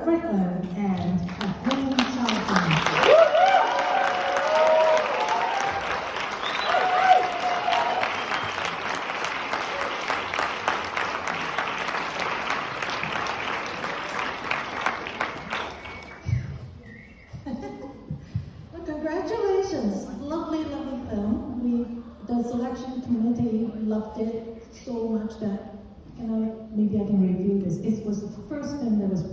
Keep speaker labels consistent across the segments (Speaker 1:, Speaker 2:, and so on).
Speaker 1: Friedland and Kathleen Chalfant. Well, congratulations. Lovely, lovely film. The selection committee loved it so much that maybe I can review this. It was the first film that was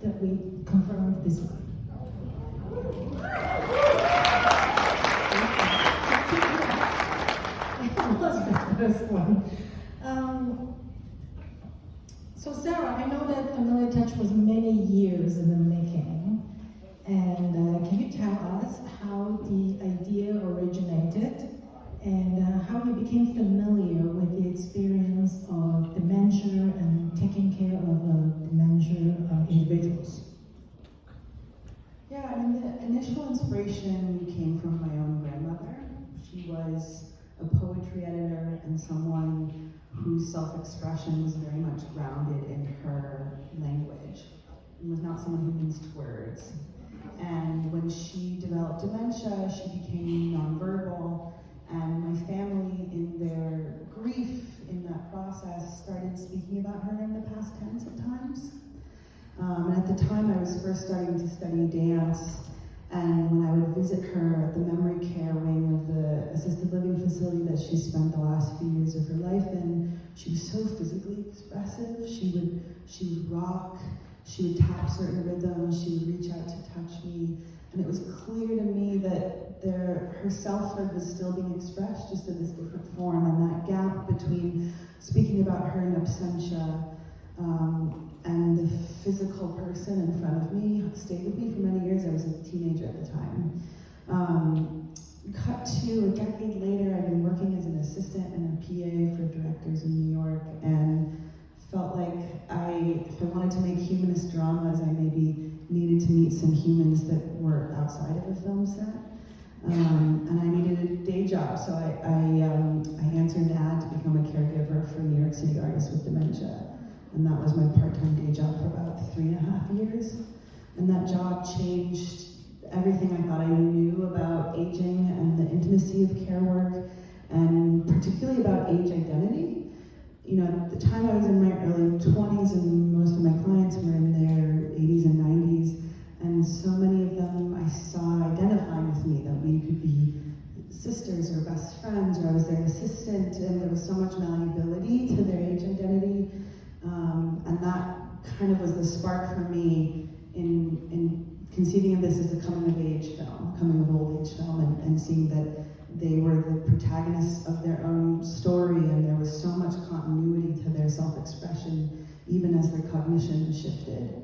Speaker 1: that we confirmed this one. It was the first one. So Sarah, I know that Familiar Touch was many years in the making, and can you tell us how the idea originated? And how you became familiar with the experience of dementia and taking care of dementia individuals?
Speaker 2: Yeah, I mean, the initial inspiration came from my own grandmother. She was a poetry editor and someone whose self-expression was very much grounded in her language and was not someone who minced words. And when she developed dementia, she became nonverbal. And my family, in their grief in that process, started speaking about her in the past tense at times. And at the time, I was first starting to study dance, and when I would visit her at the memory care wing of the assisted living facility that she spent the last few years of her life in, she was so physically expressive. She would rock, she would tap certain rhythms, she would reach out to touch me, and it was clear to me that her selfhood was still being expressed, just in this different form, and that gap between speaking about her in absentia and the physical person in front of me stayed with me for many years. I was a teenager at the time. Cut to a decade later, I've been working as an assistant and a PA for directors in New York, and felt like if I wanted to make humanist dramas, I maybe needed to meet some humans that were outside of a film set. And I needed a day job, so I answered an ad to become a caregiver for New York City artists with dementia. And that was my part-time day job for about 3.5 years. And that job changed everything I thought I knew about aging and the intimacy of care work, and particularly about age identity. You know, at the time I was in my early 20s, and most of my clients were in their 80s and 90s. And so many of them I saw identifying with me, that we could be sisters or best friends, or I was their assistant, and there was so much malleability to their age identity. And that kind of was the spark for me in conceiving of this as a coming of age film, coming of old age film, and seeing that they were the protagonists of their own story, and there was so much continuity to their self-expression, even as their cognition shifted.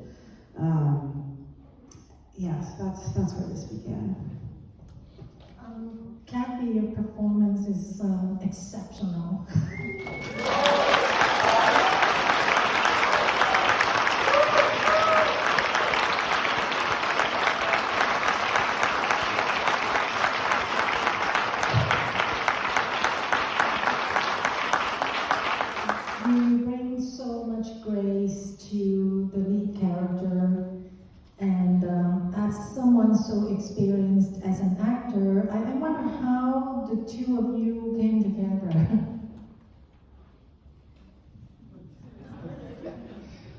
Speaker 2: Yes, that's where this began.
Speaker 1: Kathy, your performance is exceptional. You bring so much grace to the lead character. And as someone so experienced as an actor, I wonder how the two of you came together.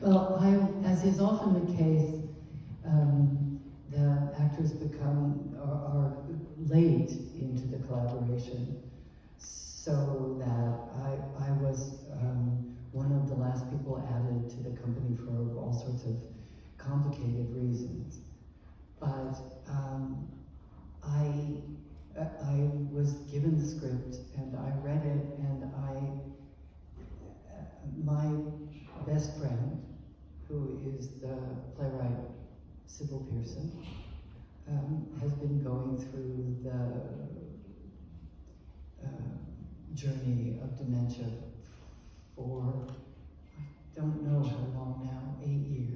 Speaker 3: Well, as is often the case, the actors are late into the collaboration, so that I was one of the last people added to the company for all sorts of complicated reasons. But I was given the script and I read it, and my best friend, who is the playwright Sybil Pearson, has been going through the journey of dementia for, I don't know how long now, 8 years.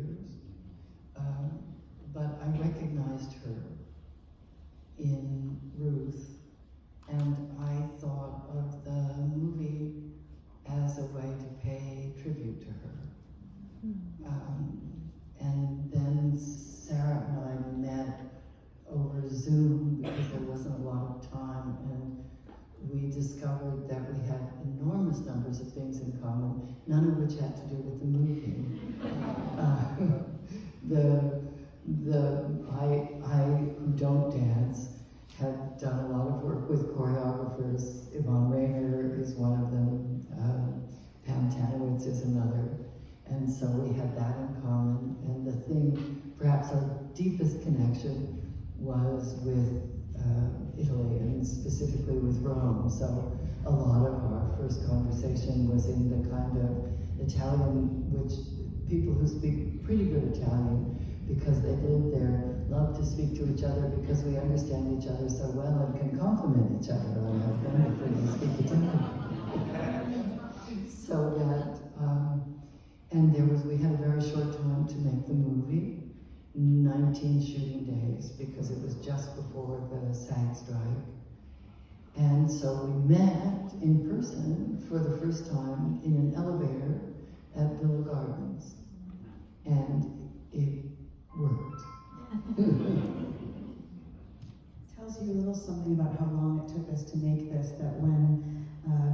Speaker 3: But I recognized her in Ruth, and I thought of the movie as a way to pay tribute to her. And to do with the movie. I who don't dance, have done a lot of work with choreographers. Yvonne Rainer is one of them, Pam Tanowitz is another. And so we had that in common. And the thing, perhaps our deepest connection was with Italy, and specifically with Rome. So a lot of our first conversation was in the kind of Italian, which people who speak pretty good Italian, because they live there, love to speak to each other because we understand each other so well and can compliment each other on how wonderfully we speak Italian. So that, and we had a very short time to make the movie, 19 shooting days, because it was just before the SAG strike. And so we met in person for the first time in an elevator at Villa Gardens. And it worked.
Speaker 2: Tells you a little something about how long it took us to make this, that when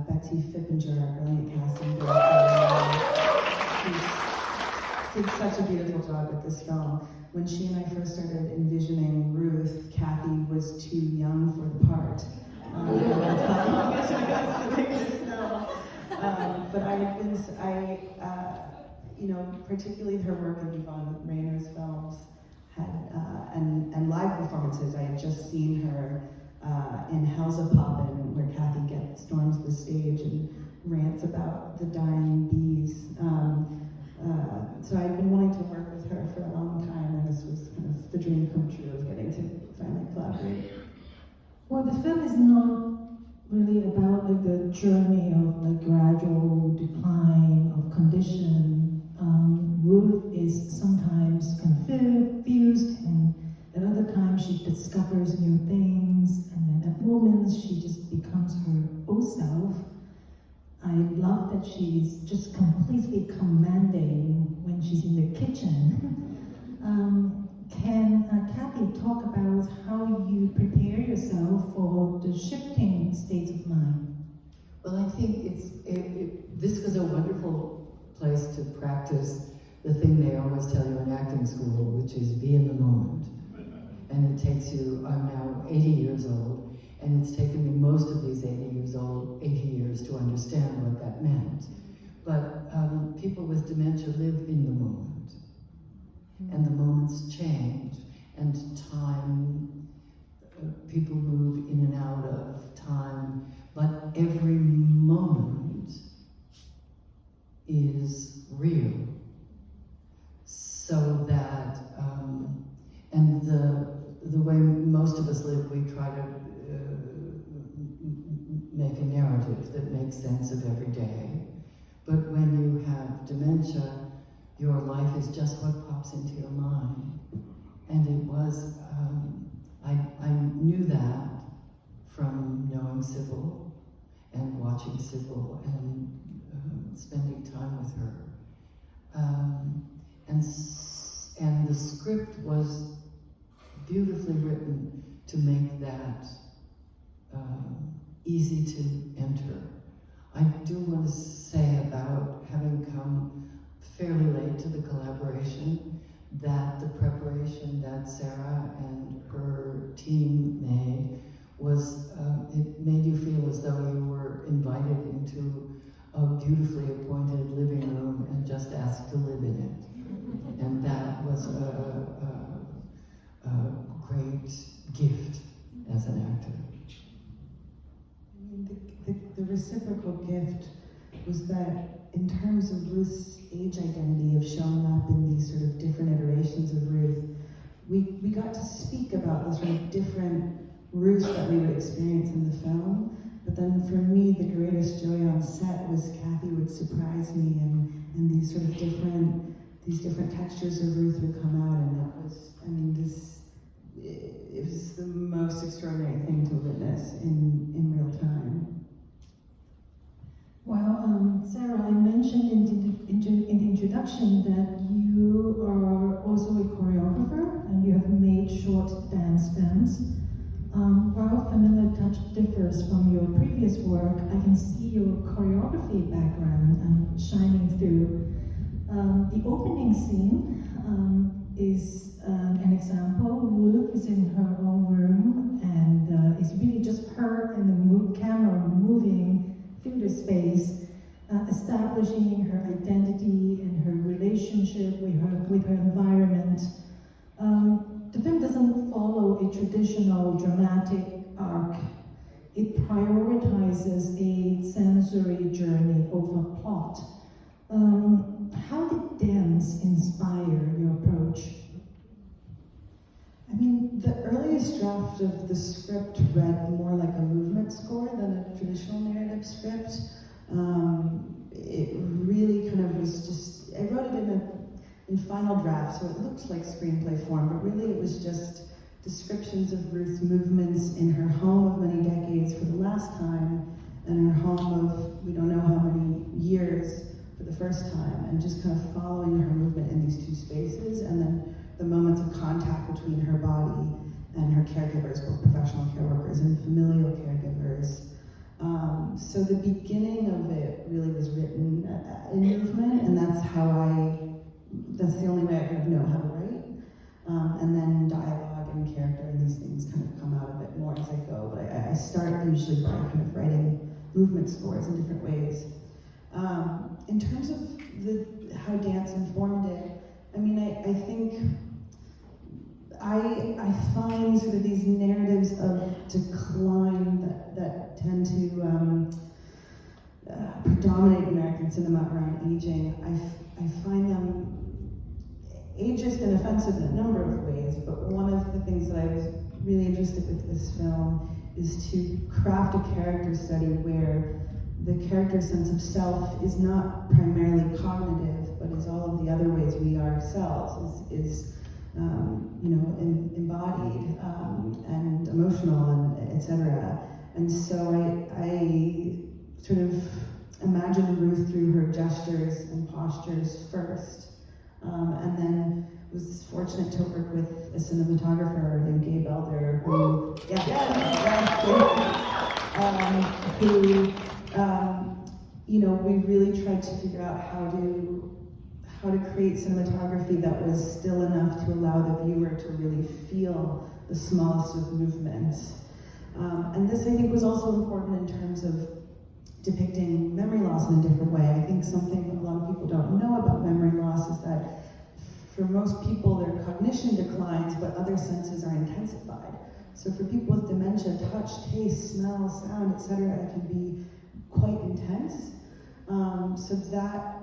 Speaker 2: Betsy Fippinger, our brilliant casting director, did such a beautiful job with this film. When she and I first started envisioning Ruth, Kathy was too young for the part. But particularly her work in Yvonne Rainer's films had, and live performances. I had just seen her in Hellzapoppen, where Kathy storms the stage and rants about the dying bees. So I'd been wanting to work with her for a long time, and this was kind of the dream come true of getting to finally collaborate.
Speaker 1: Well, the film is not really about like the journey of like gradual decline of condition. Ruth is sometimes confused, and at other times she discovers new things, and then at moments she just becomes her old self. I love that she's just completely commanding when she's in the kitchen. Can Kathy talk about how you prepare yourself for the shifting states of mind?
Speaker 3: Well, I think this was a wonderful place to practice the thing they always tell you in acting school, which is be in the moment. And it takes you, I'm now 80 years old, and it's taken me most of these 80 years to understand what that meant. But people with dementia live in the moment, and the moments change, and time, people move in and out of time, but every moment is real. So that, and the way most of us live, we try to make a narrative that makes sense of every day. But when you have dementia, your life is just what pops into your mind. And it was, I knew that from knowing Sybil and watching Sybil and spending time with her. And the script was beautifully written to make that easy to enter. I do want to say about having come fairly late to the collaboration, that the preparation that Sarah and her team made was, it made you feel as though you were invited into a beautifully appointed living room and just asked to live in it. And that was a great gift as an actor.
Speaker 2: I mean, the reciprocal gift was that in terms of Ruth's age identity, of showing up in these sort of different iterations of Ruth, we got to speak about the sort of different Ruths that we would experience in the film. But then for me, the greatest joy on set was Kathy would surprise me, and these sort of different textures of Ruth would come out, and it was the most extraordinary thing to witness in real time.
Speaker 1: Well, Sarah, I mentioned in the introduction that you are also a choreographer, and you have made short dance films. While Familiar Touch differs from your previous work, I can see your choreography background shining through. The opening scene is an example. Ruth is in her own room, and it's really just her and the camera moving through the space, establishing her identity and her relationship with her environment. The film doesn't follow a traditional dramatic arc. It prioritizes a sensory journey over plot. How did dance inspire your approach?
Speaker 2: I mean, the earliest draft of the script read more like a movement score than a traditional narrative script. It really kind of was just, I wrote it in final draft, so it looked like screenplay form, but really it was just descriptions of Ruth's movements in her home of many decades for the last time, and her home of we don't know how many years for the first time, and just kind of following her movement in these two spaces, and then the moments of contact between her body and her caregivers, both professional care workers and familial caregivers. So the beginning of it really was written in movement, and that's the only way I kind of know how to write. And then dialogue and character and these things kind of come out a bit more as I go, but I start usually by kind of writing movement scores in different ways. In terms of how dance informed it, I mean, I think I find sort of these narratives of decline that tend to predominate American cinema around aging. I find them ageist and offensive in a number of ways, but one of the things that I was really interested with this film is to craft a character study where the character's sense of self is not primarily cognitive, but is all of the other ways we are ourselves, is embodied and emotional, and etc. And so I sort of imagined Ruth through her gestures and postures first, and then was fortunate to work with a cinematographer named Gabe Elder, who we really tried to figure out how to create cinematography that was still enough to allow the viewer to really feel the smallest of movements. And this, I think, was also important in terms of depicting memory loss in a different way. I think something a lot of people don't know about memory loss is that for most people, their cognition declines, but other senses are intensified. So for people with dementia, touch, taste, smell, sound, etc., it can be quite intense. So that,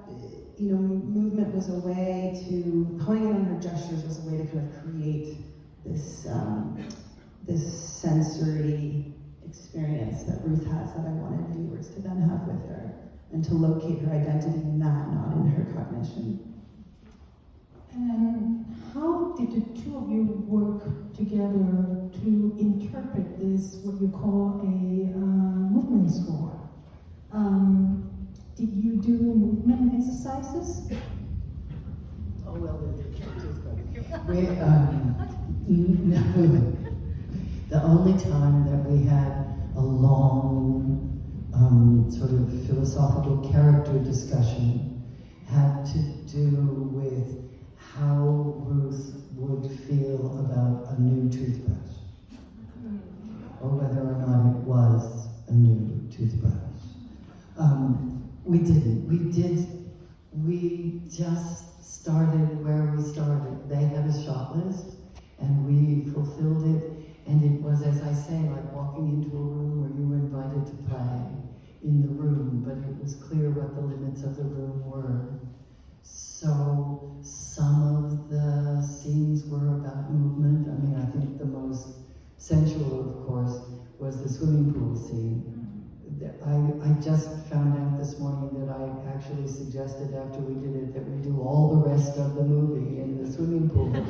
Speaker 2: movement was a way to, honing in on her gestures was a way to kind of create this sensory experience that Ruth has that I wanted viewers to then have with her, and to locate her identity in that, not in her cognition.
Speaker 1: And how did the two of you work together to interpret this, what you call a movement score? Did you do movement exercises?
Speaker 3: Oh, well, the only time that we had a long sort of philosophical character discussion had to do with how Ruth would feel about a new toothbrush, or whether or not it was a new toothbrush. We didn't. We just started where we started. They had a shot list, and we fulfilled it. And it was, as I say, like walking into a room where you were invited to play in the room, but it was clear what the limits of the room were. So some of the scenes were about movement. I mean, I think the most sensual, of course, was the swimming pool scene. I just found out this morning that I actually suggested after we did it that we do all the rest of the movie in the swimming pool.
Speaker 2: It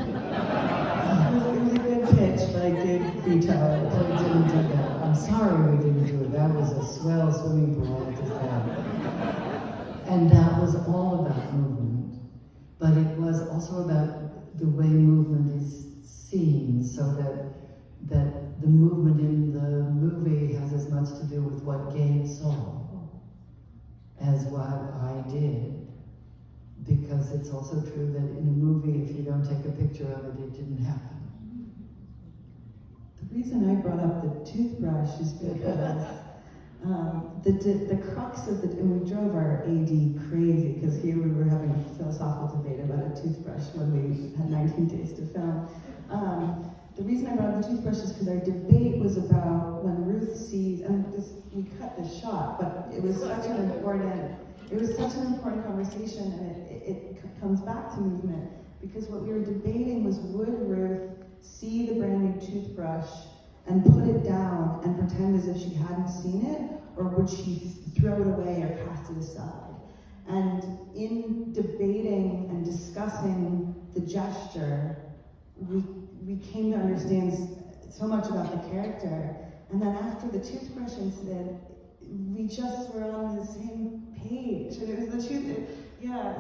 Speaker 2: was a good pitch, but I did veto it.
Speaker 3: We didn't do that. I'm sorry we didn't do it. That was a swell swimming pool, I just had. And that was all about movement. But it was also about the way movement is seen, so that the movement in the movie has as much to do with what Gabe saw as what I did. because it's also true that in a movie, if you don't take a picture of it, it didn't happen.
Speaker 2: The reason I brought up the toothbrush is because the crux of and we drove our AD crazy, because here we were having a philosophical debate about a toothbrush when we had 19 days to film. The reason I brought up the toothbrush is because our debate was about when Ruth sees, and we cut this shot, but it was such an important conversation, and it comes back to movement, because what we were debating was, would Ruth see the brand new toothbrush and put it down and pretend as if she hadn't seen it, or would she throw it away or cast it aside? And in debating and discussing the gesture, we came to understand so much about the character. And then after the toothbrush incident, we just were on the same page, and it was the truth.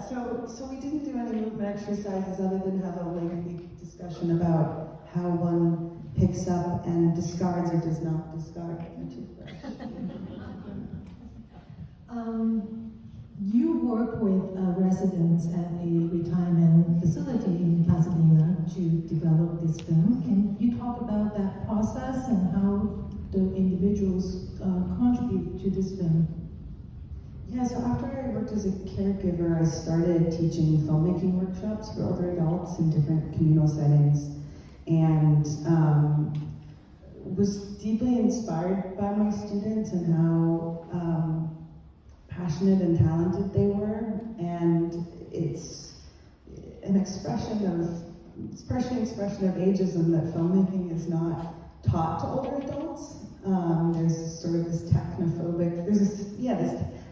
Speaker 2: So we didn't do any movement exercises other than have a lengthy discussion about how one picks up and discards or does not discard a toothbrush.
Speaker 1: You work with residents at a retirement facility in Pasadena to develop this film. Can you talk about that process and how the individuals contribute to this film?
Speaker 2: Yeah, so after I worked as a caregiver, I started teaching filmmaking workshops for older adults in different communal settings, and was deeply inspired by my students and how passionate and talented they were. And it's an expression of ageism that filmmaking is not taught to older adults. There's sort of this technophobic, this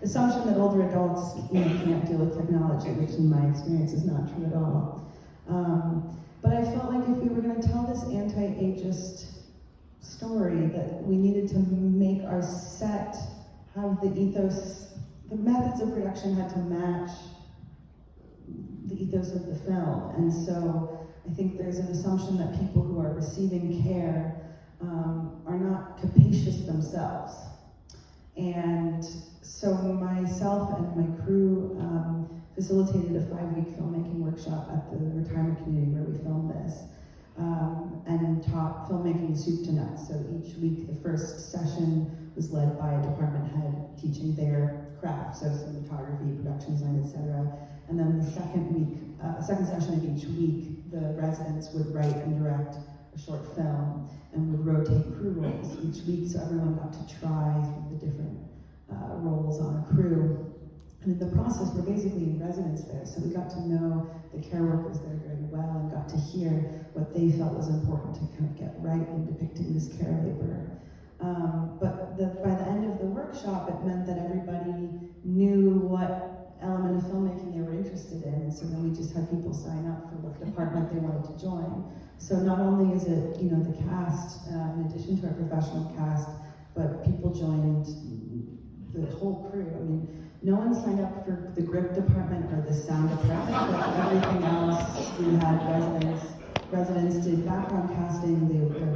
Speaker 2: assumption that older adults can't deal with technology, which in my experience is not true at all. But I felt like if we were going to tell this anti-ageist story, that we needed to make our set have the ethos, the methods of production had to match the ethos of the film. And so I think there's an assumption that people who are receiving care are not capacious themselves. And so myself and my crew facilitated a 5-week filmmaking workshop at the retirement community where we filmed this, and taught filmmaking soup to nuts. So each week, the first session was led by a department head teaching their craft, so cinematography, production design, etc. And then the second session of each week, the residents would write and direct a short film and would rotate crew roles each week, so everyone got to try the different roles on a crew. And in the process, we're basically in residence there, so we got to know the care workers there very well and got to hear what they felt was important to kind of get right in depicting this care labor. But by the end of the workshop, it meant that everybody knew what element of filmmaking they were interested in, and so then we just had people sign up for what department they wanted to join. So not only is it, the cast, in addition to our professional cast, but people joined the whole crew. I mean, no one signed up for the grip department or the sound department, but everything else, we had residents did background casting,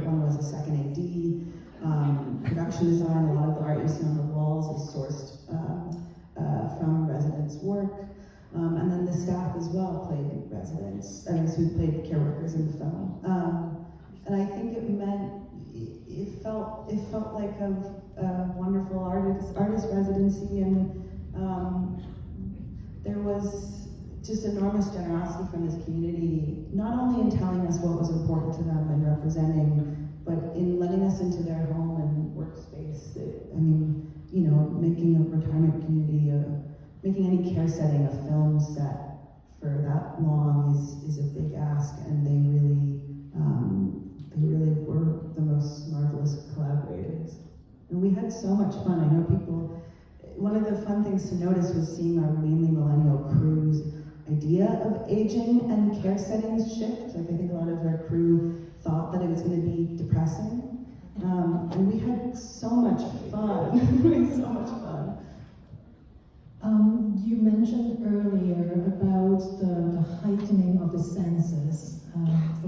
Speaker 2: one was a second AD, production design, a lot of the art you see on the walls is sourced from residents' work. And then the staff as well played residents, so we played care workers in the film. And I think it felt like a wonderful artist residency, and there was just enormous generosity from this community, not only in telling us what was important to them and representing, but in letting us into their home and workspace. Making a retirement community, making any care setting a film set for that long is a big ask, and they really were the most marvelous collaborators. And we had so much fun. I know one of the fun things to notice was seeing our mainly millennial crew's idea of aging and care settings shift. Like, I think a lot of our crew thought that it was going to be depressing. And we had so much fun.
Speaker 1: You mentioned earlier about the heightening of the senses for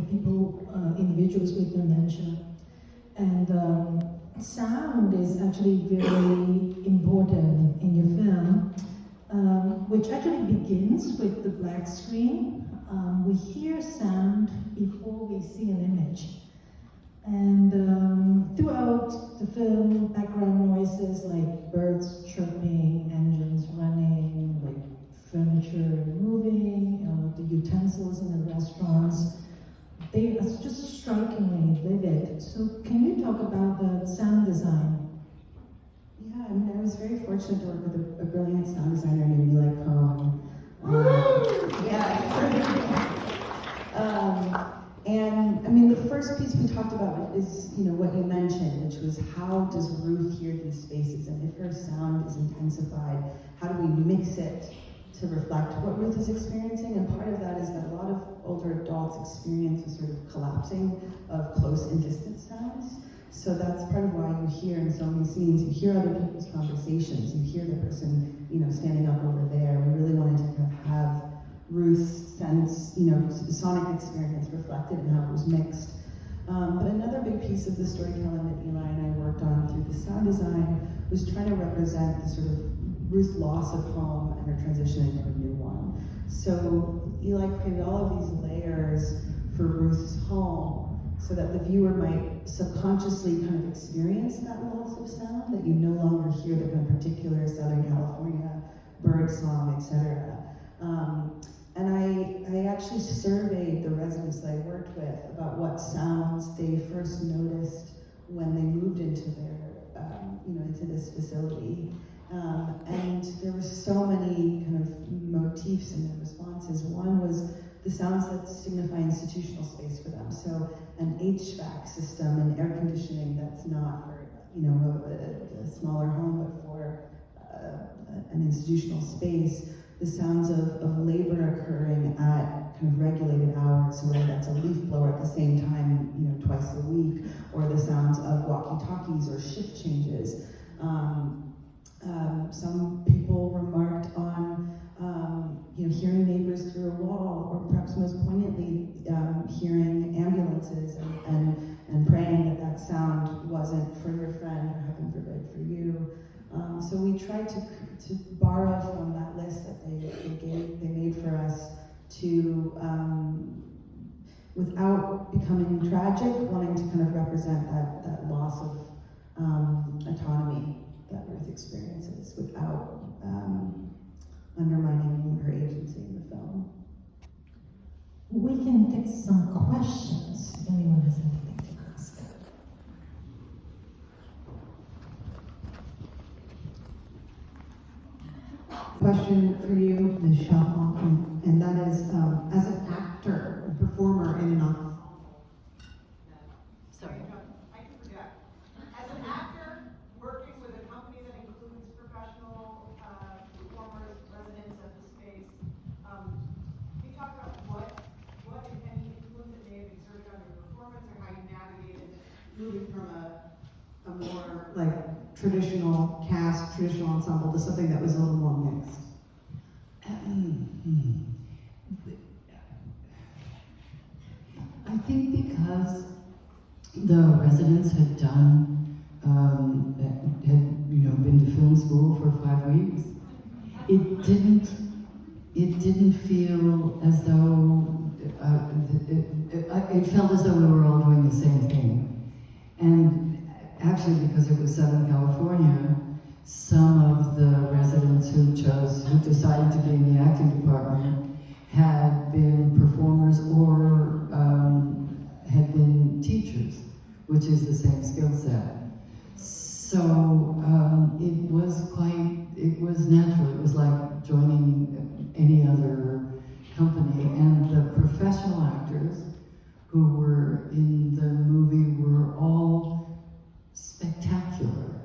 Speaker 1: individuals with dementia. And sound is actually very important in your film. which actually begins with the black screen. We hear sound before we see an image. And throughout the film, background noises like birds chirping, engines running, like furniture moving, the utensils in the restaurants, they are just strikingly vivid. So can you talk about the sound design?
Speaker 2: Yeah, I mean, I was very fortunate to work with a brilliant sound designer named Eli Cohn. And I mean, the first piece we talked about is, what you mentioned, which was how does Ruth hear these spaces, and if her sound is intensified, how do we mix it to reflect what Ruth is experiencing? And part of that is that a lot of older adults experience a sort of collapsing of close and distant sounds. So that's part of why you hear in so many scenes, you hear other people's conversations, you hear the person, standing up over there. We really wanted to kind of have Ruth's sense, sonic experience reflected in how it was mixed. But another big piece of the storytelling that Eli and I worked on through the sound design was trying to represent the sort of Ruth's loss of home and her transition into a new one. So Eli created all of these layers for Ruth's home, so that the viewer might subconsciously kind of experience that loss of sound, that you no longer hear the kind of particular Southern California bird song, etc. And I actually surveyed the residents that I worked with about what sounds they first noticed when they moved into their, into this facility. And there were so many kind of motifs in their responses. One was the sounds that signify institutional space for them. So an HVAC system and air conditioning that's not for, a smaller home, but for an institutional space. The sounds of labor occurring at kind of regulated hours, so whether that's a leaf blower at the same time, twice a week, or the sounds of walkie-talkies or shift changes. Some people remarked on hearing neighbors through a wall, or perhaps most poignantly, hearing ambulances and praying that sound wasn't for your friend, or heaven forbid for you. So we tried to borrow from that list that they made for us to, without becoming tragic, wanting to kind of represent that loss of autonomy that Ruth experiences without undermining her agency in the film.
Speaker 1: We can take some questions if anyone has anything to ask.
Speaker 4: Question for you, Ms. Chalfant, and that is, as an actor, a performer in an ensemble.
Speaker 3: Sorry.
Speaker 5: I can forget. As an actor, working with a company that includes professional performers, residents of the space, can you talk about what if any influence it may have exerted on your performance, or how you navigated
Speaker 4: Moving from a more like traditional cast, traditional ensemble to something that was a little more mixed?
Speaker 3: I think because the residents had done, had been to film school for 5 weeks, it didn't feel as though, it felt as though we were all doing the same thing. And actually, because it was Southern California, some of the residents who decided to be in the acting department had been performers or had been teachers, which is the same skill set. So it was natural. It was like joining any other company. And the professional actors who were in the movie were all spectacular,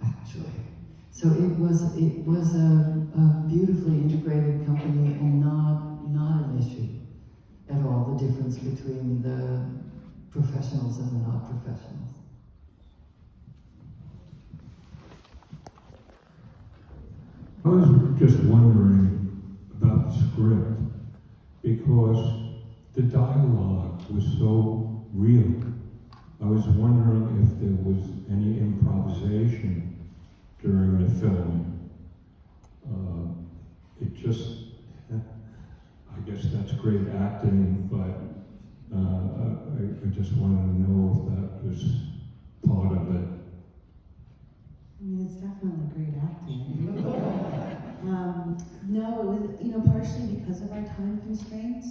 Speaker 3: actually. So it was a beautifully integrated company, and not an issue at all, the difference between the professionals and the not professionals.
Speaker 6: I was just wondering about the script, because the dialogue was so real. I was wondering if there was any improvisation during the filming. just, I guess that's great acting, but I just wanted to know if that was part of it.
Speaker 2: I mean, it's definitely great acting. No, it was, partially because of our time constraints.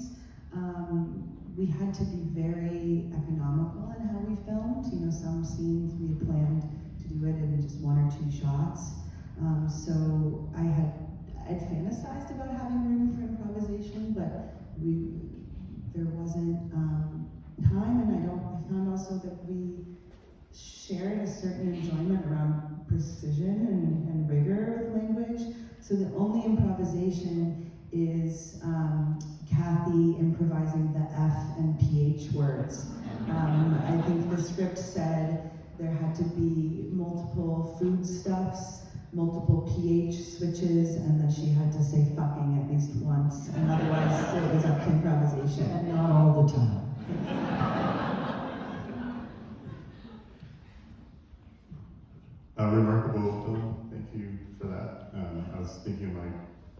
Speaker 2: We had to be very economical in how we filmed. Some scenes we had planned to do it in just 1 or 2 shots. So I'd fantasized about having room for improvisation, but there wasn't time, and I found also that we shared a certain enjoyment around precision and rigor with language. So the only improvisation is Kathy improvising the F and PH words. I think the script said there had to be multiple foodstuffs, multiple PH switches, and that she had to say fucking at least once, and otherwise it was up to improvisation.
Speaker 3: And not all the time.
Speaker 7: A remarkable film, thank you for that. I was thinking of my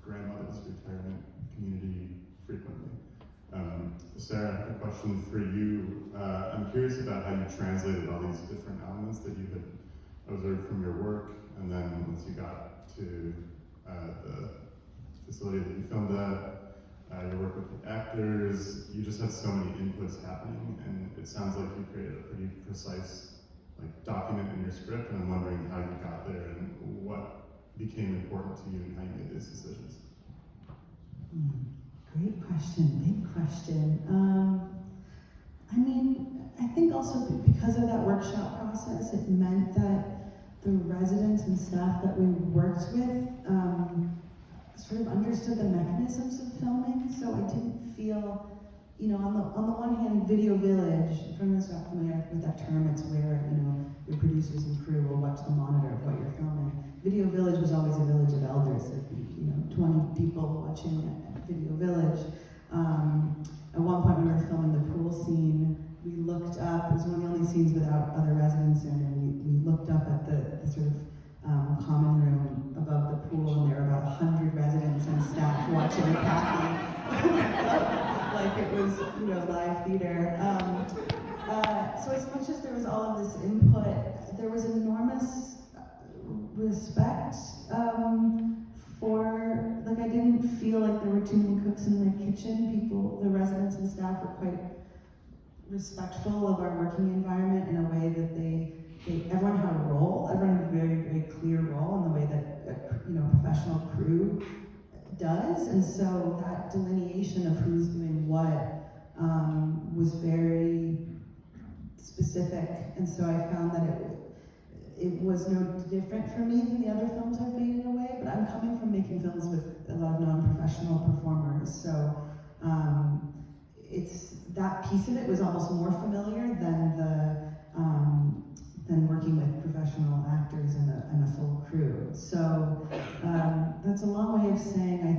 Speaker 7: grandmother's retirement community frequently. Sarah, I have a question for you. I'm curious about how you translated all these different elements that you had observed from your work, and then once you got to the facility that you filmed at, your work with the actors, you just had so many inputs happening, and it sounds like you created a pretty precise document in your script, and I'm wondering how you got there and what became important to you and how you made these decisions.
Speaker 2: Great question, big question. I think also because of that workshop process, it meant that the residents and staff that we worked with sort of understood the mechanisms of filming, so I didn't feel, on the one hand, Video Village, if anyone's not familiar with that term, it's where, your producers and crew will watch the monitor of what you're filming. Video Village was always a village of elders, 20 people watching at Video Village. At one point when we were filming the pool scene, we looked up, it was one of the only scenes without other residents in, and we looked up at the sort of common room above the pool, and there were about 100 residents and staff watching Kathy. Like it was, live theater. So as much as there was all of this input, there was enormous respect for, I didn't feel like there were too many cooks in the kitchen. The residents and staff were quite respectful of our working environment in a way that everyone had a role. Everyone had a very, very clear role in the way that a professional crew does, and so that delineation of who's doing what was very specific, and so I found that it was no different for me than the other films I've made in a way, but I'm coming from making films with a lot of non-professional performers, so it's that piece of it was almost more familiar than working with professional actors and a full crew. So that's a long way of saying I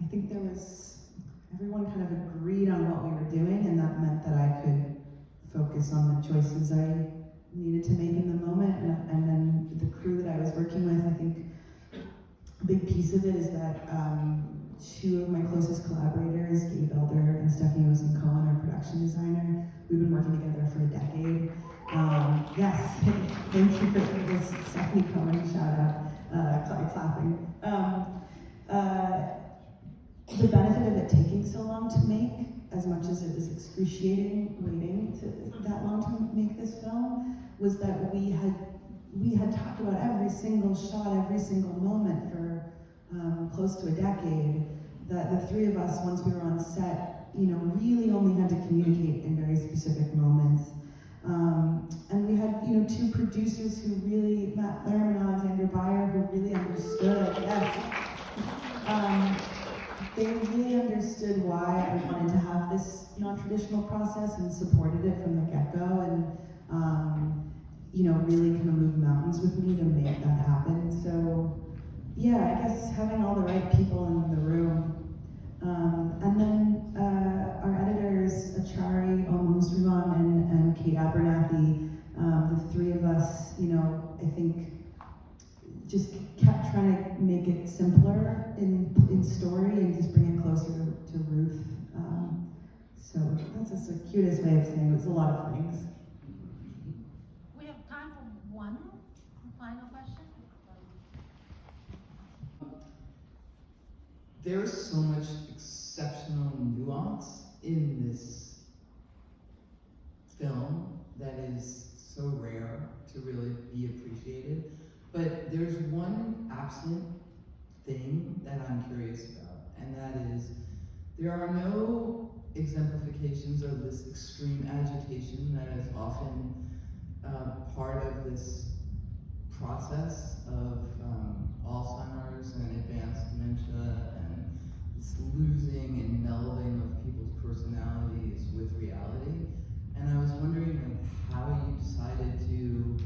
Speaker 2: think there was, everyone kind of agreed on what we were doing, and that meant that I could focus on the choices I needed to make in the moment, and then the crew that I was working with, I think a big piece of it is that 2 of my closest collaborators, Gabe Elder and Stephanie Ozencohen, our production designer, we've been working together for a decade. Yes, thank you for this Stephanie Cohen shout out, clapping. The benefit of it taking so long to make, as much as it was excruciating waiting that long to make this film, was that we had talked about every single shot, every single moment for close to a decade. That the 3 of us, once we were on set, really only had to communicate in very specific moments. And we had, 2 producers who really, Matt Thurman and Alexander Beyer, who really understood, they really understood why I wanted to have this non-traditional process and supported it from the get-go, and really kind of moved mountains with me to make that happen. So yeah, I guess having all the right people in the room. And then our editors, Achari Omusrivan and Kate Abernathy, the 3 of us, I think just kept trying to make make it simpler in story and just bring it closer to Ruth. So that's just the cutest way of saying it. It's a lot of things.
Speaker 8: We have time for one final question.
Speaker 9: There's so much exceptional nuance in this film that is so rare to really be appreciated. But there's one absent thing that I'm curious about, and that is there are no exemplifications of this extreme agitation that is often part of this process of Alzheimer's and advanced dementia, and this losing and melding of people's personalities with reality. And I was wondering, like, how you decided to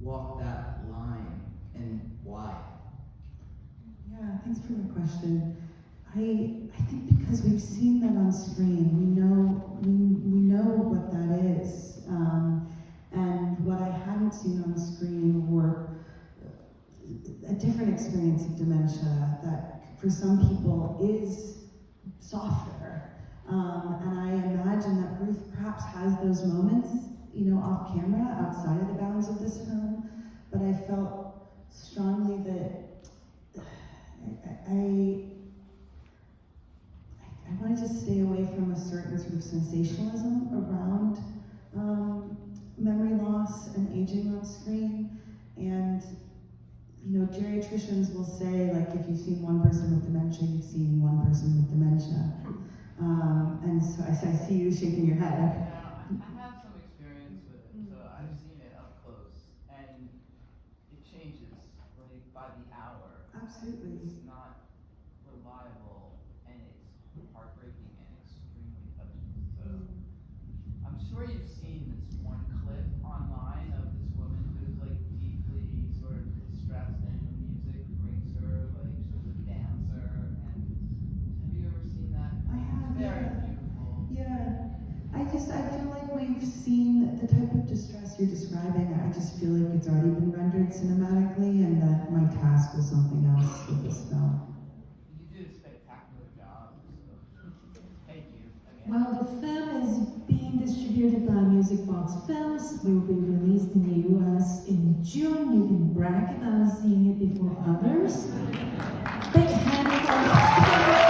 Speaker 9: walk that line and why.
Speaker 2: Yeah, thanks for the question. I think because we've seen that on screen, we know what that is. And what I hadn't seen on screen were a different experience of dementia that for some people is softer. And I imagine that Ruth perhaps has those moments, off camera, outside of the bounds of this film. But I felt strongly that I want to just stay away from a certain sort of sensationalism around memory loss and aging on screen. And geriatricians will say, like, if you've seen one person with dementia, you've seen one person with dementia. And so I see you shaking your head.
Speaker 9: I have some experience with it, so I've seen it up close, and it changes like by the hour.
Speaker 2: Absolutely.
Speaker 9: It's not reliable, and it's heartbreaking and extremely touching. So I'm sure you've seen this one clip online of this woman who's like deeply sort of distressed, and the music brings her, like, she's a dancer. And have you ever seen that?
Speaker 2: I have.
Speaker 9: It's very beautiful.
Speaker 2: Yeah. I feel like we've seen the type of distress you're describing. I just feel like it's already been rendered cinematically, and that my task was something else with this film.
Speaker 9: You did a spectacular job, so thank you again.
Speaker 1: Well, the film is being distributed by Music Box Films. Will be released in the US in June. You can brag about seeing it before others. Big hand for